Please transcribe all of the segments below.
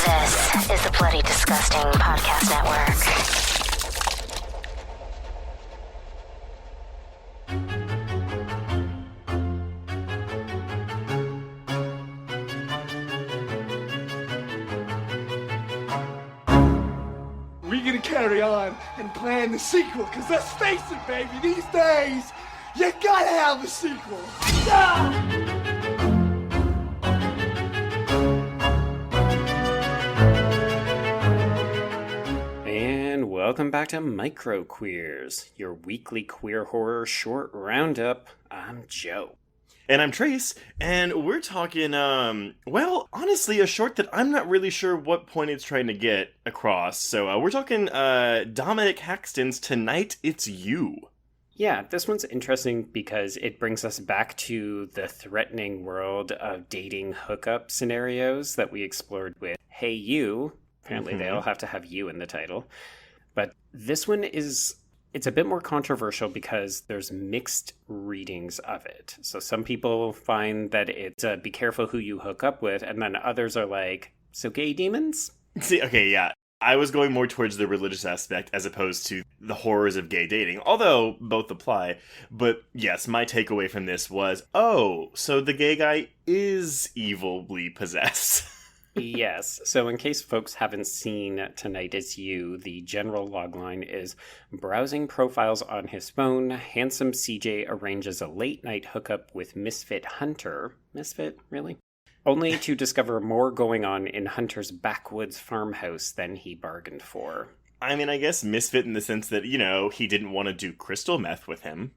This is the Bloody Disgusting Podcast Network. We're gonna carry on and plan the sequel, because let's face it, baby, these days, you gotta have a sequel. And welcome back to Micro Queers, your weekly queer horror short roundup. I'm Joe. And I'm Trace, and we're talking, well, honestly, a short that I'm not really sure what point it's trying to get across. So we're talking Dominic Haxton's Tonight It's You. Yeah, this one's interesting because it brings us back to the threatening world of dating hookup scenarios that we explored with Hey You. Apparently they all have to have you in the title. But this one it's a bit more controversial because there's mixed readings of it. So some people find that it's be careful who you hook up with, and then others are like, so gay demons? See, okay, yeah. I was going more towards the religious aspect as opposed to the horrors of gay dating, although both apply. But yes, my takeaway from this was, oh, so the gay guy is evilly possessed. Yes. So in case folks haven't seen Tonight It's You, the general logline is browsing profiles on his phone, handsome CJ arranges a late-night hookup with misfit Hunter. Misfit? Really? Only to discover more going on in Hunter's backwoods farmhouse than he bargained for. I mean, I guess misfit in the sense that, you know, he didn't want to do crystal meth with him.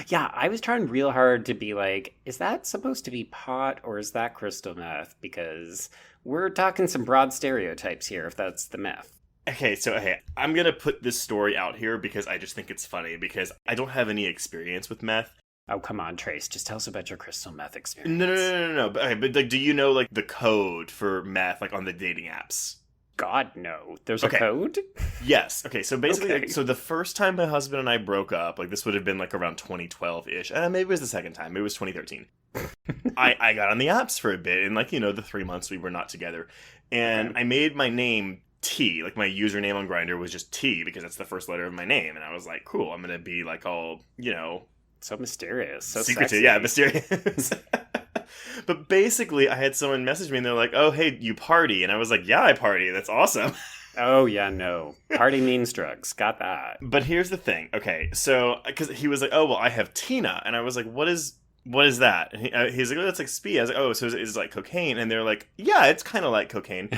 Yeah, I was trying real hard to be like, is that supposed to be pot or is that crystal meth? Because we're talking some broad stereotypes here if that's the meth. Okay, so I'm going to put this story out here because I just think it's funny because I don't have any experience with meth. Oh, come on, Trace. Just tell us about your crystal meth experience. No. But like, do you know, like, the code for meth, like, on the dating apps? God, no. There's a code? Yes. Okay, so basically, Okay. so the first time my husband and I broke up, like, this would have been, like, around 2012-ish. Maybe it was the second time. Maybe it was 2013. I got on the apps for a bit, in, like, you know, the 3 months we were not together. And I made my name T. Like, my username on Grindr was just T, because that's the first letter of my name. And I was like, cool, I'm gonna be, like, all, you know... So mysterious. So secretive, sexy. yeah, mysterious. But basically, I had someone message me and they're like, oh, hey, you party. And I was like, yeah, I party. That's awesome. Oh, yeah, no. Party means drugs. Got that. But here's the thing. Okay, so, because he was like, oh, well, I have Tina. And I was like, what is that? And he's like, oh, that's like speed. I was like, oh, so it's like cocaine. And they're like, yeah, it's kind of like cocaine.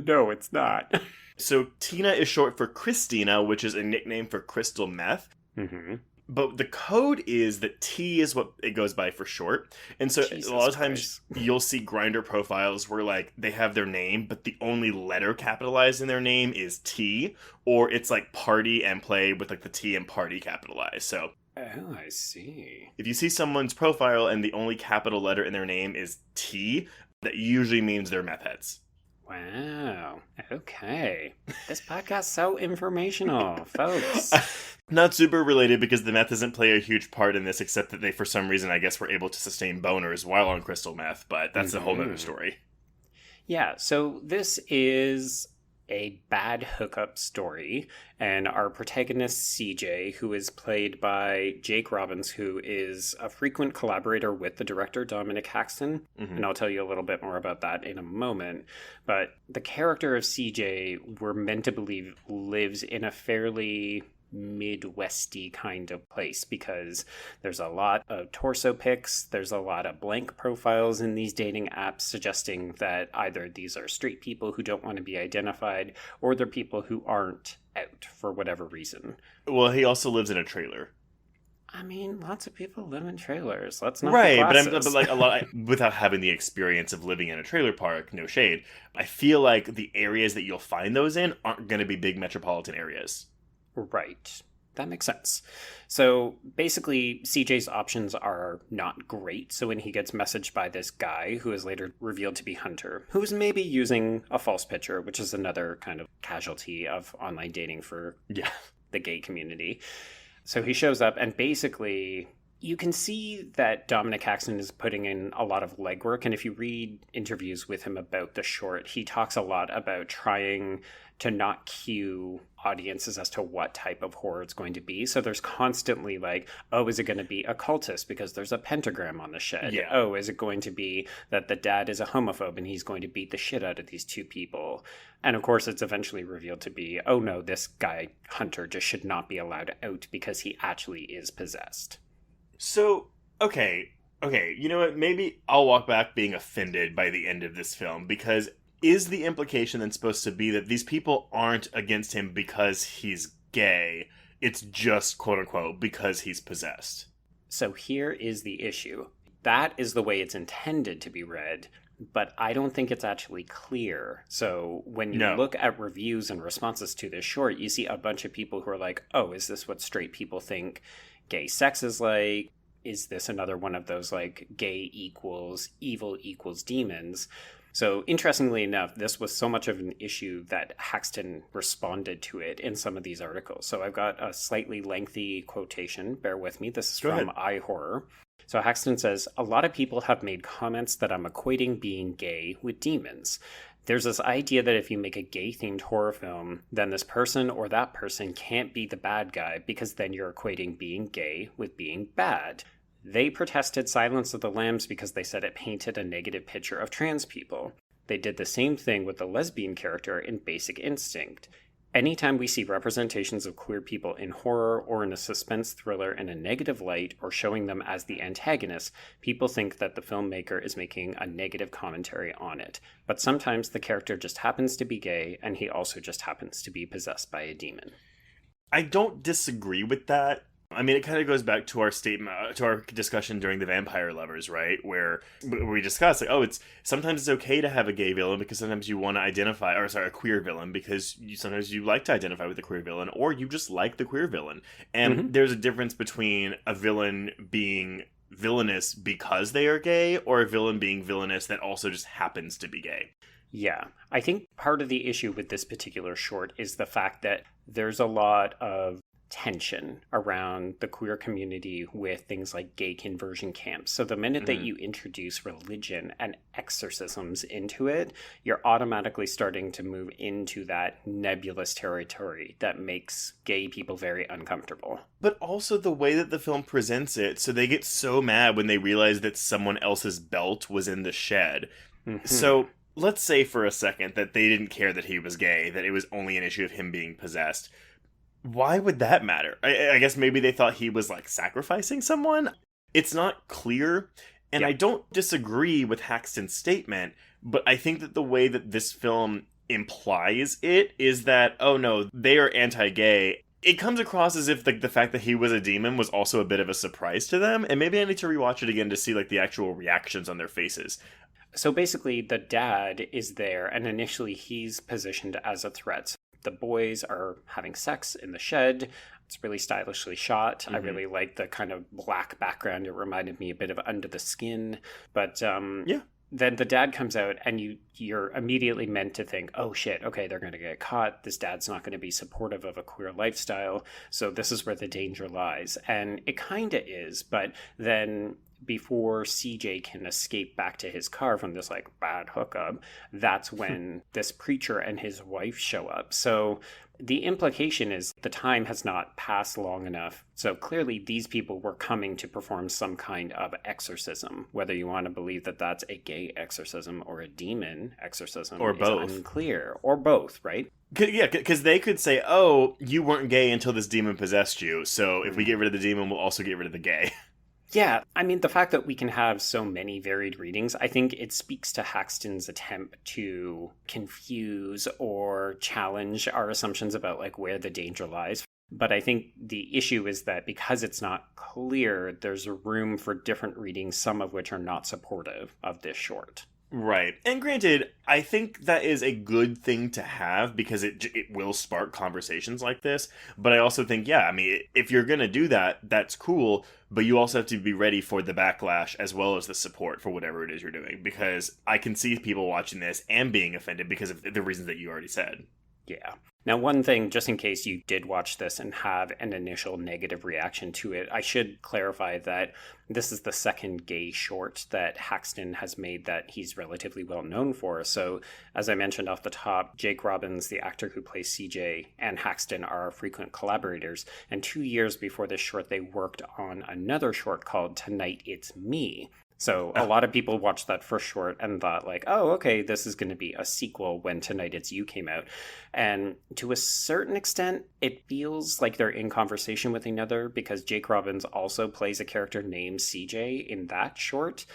No, it's not. So Tina is short for Christina, which is a nickname for crystal meth. Mm-hmm. But the code is that T is what it goes by for short. And so Jesus a lot of times Christ. you'll see Grindr profiles where, like, they have their name, but the only letter capitalized in their name is T, or it's like party and play with, like, the T and party capitalized. So Oh, I see. if you see someone's profile and the only capital letter in their name is T, that usually means they're meth heads. Wow. Okay. This podcast's so informational, folks. Not super related because the meth doesn't play a huge part in this, except that they, for some reason, I guess, were able to sustain boners while on crystal meth, but that's a whole other story. Yeah, so this is a bad hookup story, and our protagonist CJ, who is played by Jake Robbins, who is a frequent collaborator with the director Dominic Haxton, and I'll tell you a little bit more about that in a moment, but the character of CJ, we're meant to believe, lives in a fairly Midwesty kind of place because there's a lot of torso pics, there's a lot of blank profiles in these dating apps suggesting that either these are straight people who don't want to be identified or they're people who aren't out for whatever reason. Well, he also lives in a trailer. I mean, lots of people live in trailers. Let's not Right, be but like a lot, without having the experience of living in a trailer park, no shade, I feel like the areas that you'll find those in aren't going to be big metropolitan areas. Right. That makes sense. So basically, CJ's options are not great. So when he gets messaged by this guy, who is later revealed to be Hunter, who's maybe using a false picture, which is another kind of casualty of online dating for the gay community. So he shows up and basically you can see that Dominic Haxton is putting in a lot of legwork. And if you read interviews with him about the short, he talks a lot about trying to not cue audiences as to what type of horror it's going to be. So there's constantly like, oh, is it going to be a cultist because there's a pentagram on the shed? Yeah. Oh, is it going to be that the dad is a homophobe and he's going to beat the shit out of these two people? And of course, it's eventually revealed to be, oh no, this guy, Hunter, just should not be allowed out because he actually is possessed. So, okay, you know what? Maybe I'll walk back being offended by the end of this film, because is the implication then supposed to be that these people aren't against him because he's gay? It's just, quote unquote, because he's possessed. So here is the issue. That is the way it's intended to be read, but I don't think it's actually clear. So when you look at reviews and responses to this short, you see a bunch of people who are like, oh, is this what straight people think gay sex is like? Is this another one of those like gay equals evil equals demons? So interestingly enough, this was so much of an issue that Haxton responded to it in some of these articles. So I've got a slightly lengthy quotation. Bear with me. This is from iHorror. So Haxton says, a lot of people have made comments that I'm equating being gay with demons. There's this idea that if you make a gay-themed horror film, then this person or that person can't be the bad guy because then you're equating being gay with being bad. They protested Silence of the Lambs because they said it painted a negative picture of trans people. They did the same thing with the lesbian character in Basic Instinct. Anytime we see representations of queer people in horror or in a suspense thriller in a negative light or showing them as the antagonists, people think that the filmmaker is making a negative commentary on it. But sometimes the character just happens to be gay, and he also just happens to be possessed by a demon. I don't disagree with that. I mean, it kind of goes back to our statement, to our discussion during The Vampire Lovers, right? Where we discussed, like, sometimes it's okay to have a gay villain because sometimes you want to identify, a queer villain because sometimes you like to identify with the queer villain, or you just like the queer villain. And there's a difference between a villain being villainous because they are gay, or a villain being villainous that also just happens to be gay. Yeah, I think part of the issue with this particular short is the fact that there's a lot of tension around the queer community with things like gay conversion camps. So the minute that you introduce religion and exorcisms into it, you're automatically starting to move into that nebulous territory that makes gay people very uncomfortable. But also the way that the film presents it, so they get so mad when they realize that someone else's belt was in the shed. So let's say for a second that they didn't care that he was gay, that it was only an issue of him being possessed. Why would that matter? I guess maybe they thought he was, like, sacrificing someone? It's not clear, and I don't disagree with Haxton's statement, but I think that the way that this film implies it is that, oh no, they are anti-gay. It comes across as if the fact that he was a demon was also a bit of a surprise to them, and maybe I need to rewatch it again to see, like, the actual reactions on their faces. So basically, the dad is there, and initially he's positioned as a threat. The boys are having sex in the shed. It's really stylishly shot. I really like the kind of black background. It reminded me a bit of Under the Skin. But then the dad comes out, and you're immediately meant to think, oh shit, okay, they're going to get caught. This dad's not going to be supportive of a queer lifestyle. So this is where the danger lies. And it kind of is. But then before CJ can escape back to his car from this like bad hookup, that's when this preacher and his wife show up. So the implication is the time has not passed long enough. So clearly these people were coming to perform some kind of exorcism. Whether you want to believe that that's a gay exorcism or a demon exorcism or both, is unclear. Or both, right? Yeah, because they could say, oh, you weren't gay until this demon possessed you. So if we get rid of the demon, we'll also get rid of the gay. Yeah, I mean, the fact that we can have so many varied readings, I think it speaks to Haxton's attempt to confuse or challenge our assumptions about like where the danger lies. But I think the issue is that because it's not clear, there's room for different readings, some of which are not supportive of this short. Right. And granted, I think that is a good thing to have because it will spark conversations like this. But I also think, yeah, I mean, if you're going to do that, that's cool. But you also have to be ready for the backlash as well as the support for whatever it is you're doing. Because I can see people watching this and being offended because of the reasons that you already said. Yeah. Now, one thing, just in case you did watch this and have an initial negative reaction to it, I should clarify that this is the second gay short that Haxton has made that he's relatively well known for. So, as I mentioned off the top, Jake Robbins, the actor who plays CJ, and Haxton are frequent collaborators. And 2 years before this short, they worked on another short called Tonight It's Me. So a lot of people watched that first short and thought like, oh, okay, this is going to be a sequel when Tonight It's You came out. And to a certain extent, it feels like they're in conversation with another because Jake Robbins also plays a character named CJ in that short.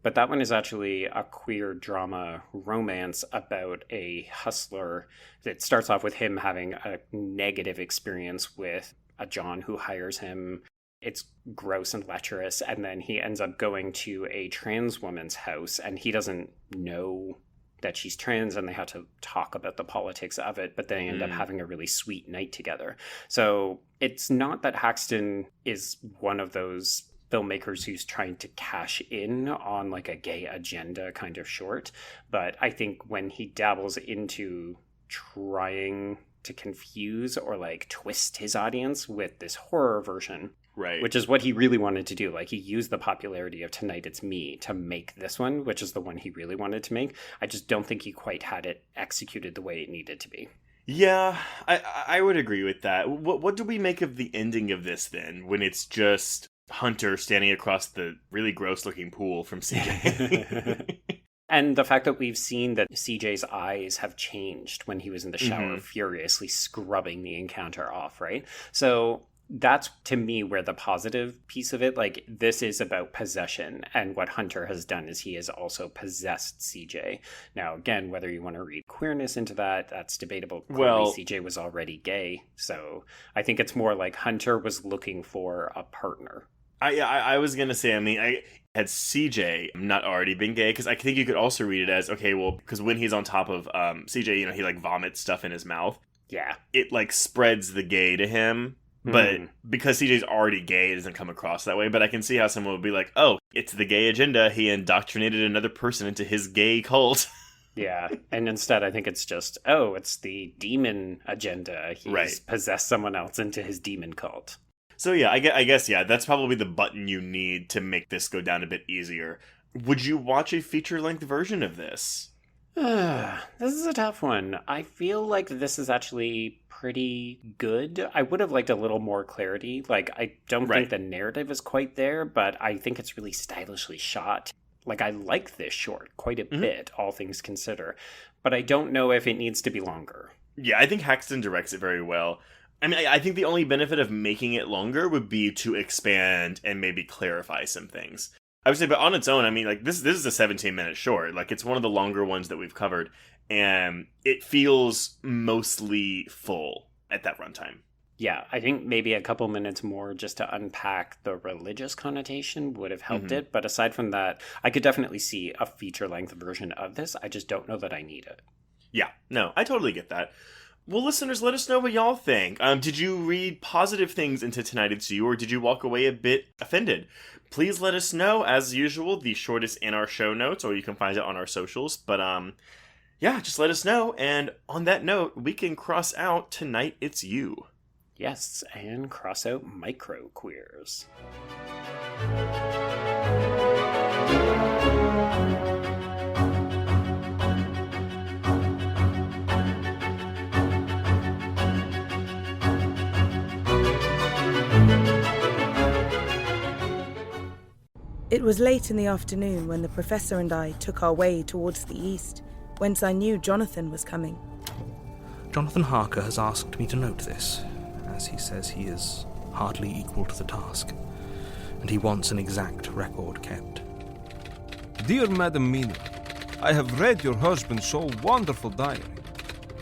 But that one is actually a queer drama romance about a hustler that starts off with him having a negative experience with a John who hires him. It's gross and lecherous, and then he ends up going to a trans woman's house, and he doesn't know that she's trans, and they have to talk about the politics of it, but they end up having a really sweet night together. So it's not that Haxton is one of those filmmakers who's trying to cash in on like a gay agenda kind of short, but I think when he dabbles into trying to confuse or like twist his audience with this horror version, right, which is what he really wanted to do. Like, he used the popularity of Tonight It's Me to make this one, which is the one he really wanted to make. I just don't think he quite had it executed the way it needed to be. Yeah, I would agree with that. What do we make of the ending of this then, when it's just Hunter standing across the really gross looking pool from CJ? And the fact that we've seen that CJ's eyes have changed when he was in the shower, furiously scrubbing the encounter off, right? So that's, to me, where the positive piece of it, like, this is about possession. And what Hunter has done is he has also possessed CJ. Now, again, whether you want to read queerness into that, that's debatable. Clearly, CJ was already gay. So I think it's more like Hunter was looking for a partner. I was going to say, I mean, had CJ not already been gay, because I think you could also read it as, okay, well, because when he's on top of CJ, you know, he like vomits stuff in his mouth. Yeah. It like spreads the gay to him. But because CJ's already gay, it doesn't come across that way. But I can see how someone would be like, oh, it's the gay agenda. He indoctrinated another person into his gay cult. Yeah. And instead, I think it's just, oh, it's the demon agenda. He's possessed someone else into his demon cult. So yeah, I guess, yeah, that's probably the button you need to make this go down a bit easier. Would you watch a feature-length version of this? This is a tough one. I feel like this is actually pretty good. I would have liked a little more clarity. Like, I don't think the narrative is quite there, but I think it's really stylishly shot. Like, I like this short quite a bit, all things considered. But I don't know if it needs to be longer. Yeah, I think Haxton directs it very well. I mean, I think the only benefit of making it longer would be to expand and maybe clarify some things. I would say, but on its own, I mean, like, this is a 17-minute short. Like, it's one of the longer ones that we've covered, and it feels mostly full at that runtime. Yeah, I think maybe a couple minutes more just to unpack the religious connotation would have helped it. But aside from that, I could definitely see a feature-length version of this. I just don't know that I need it. Yeah, no, I totally get that. Well, listeners, let us know what y'all think. Did you read positive things into Tonight It's You, or did you walk away a bit offended? Please let us know. As usual, the short is in our show notes, or you can find it on our socials. But, yeah, just let us know. And on that note, we can cross out Tonight It's You. Yes, and cross out micro queers. It was late in the afternoon when the professor and I took our way towards the east, whence I knew Jonathan was coming. Jonathan Harker has asked me to note this, as he says he is hardly equal to the task, and he wants an exact record kept. Dear Madam Mina, I have read your husband's so wonderful diary.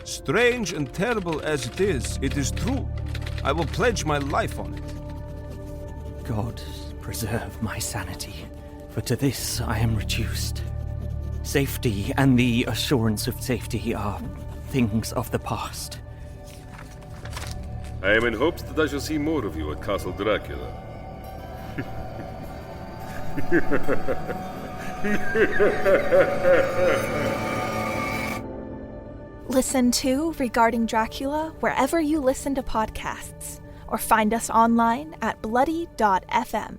Strange and terrible as it is true. I will pledge my life on it. God preserve my sanity, for to this I am reduced. Safety and the assurance of safety are things of the past. I am in hopes that I shall see more of you at Castle Dracula. Listen to Regarding Dracula wherever you listen to podcasts, or find us online at bloody.fm.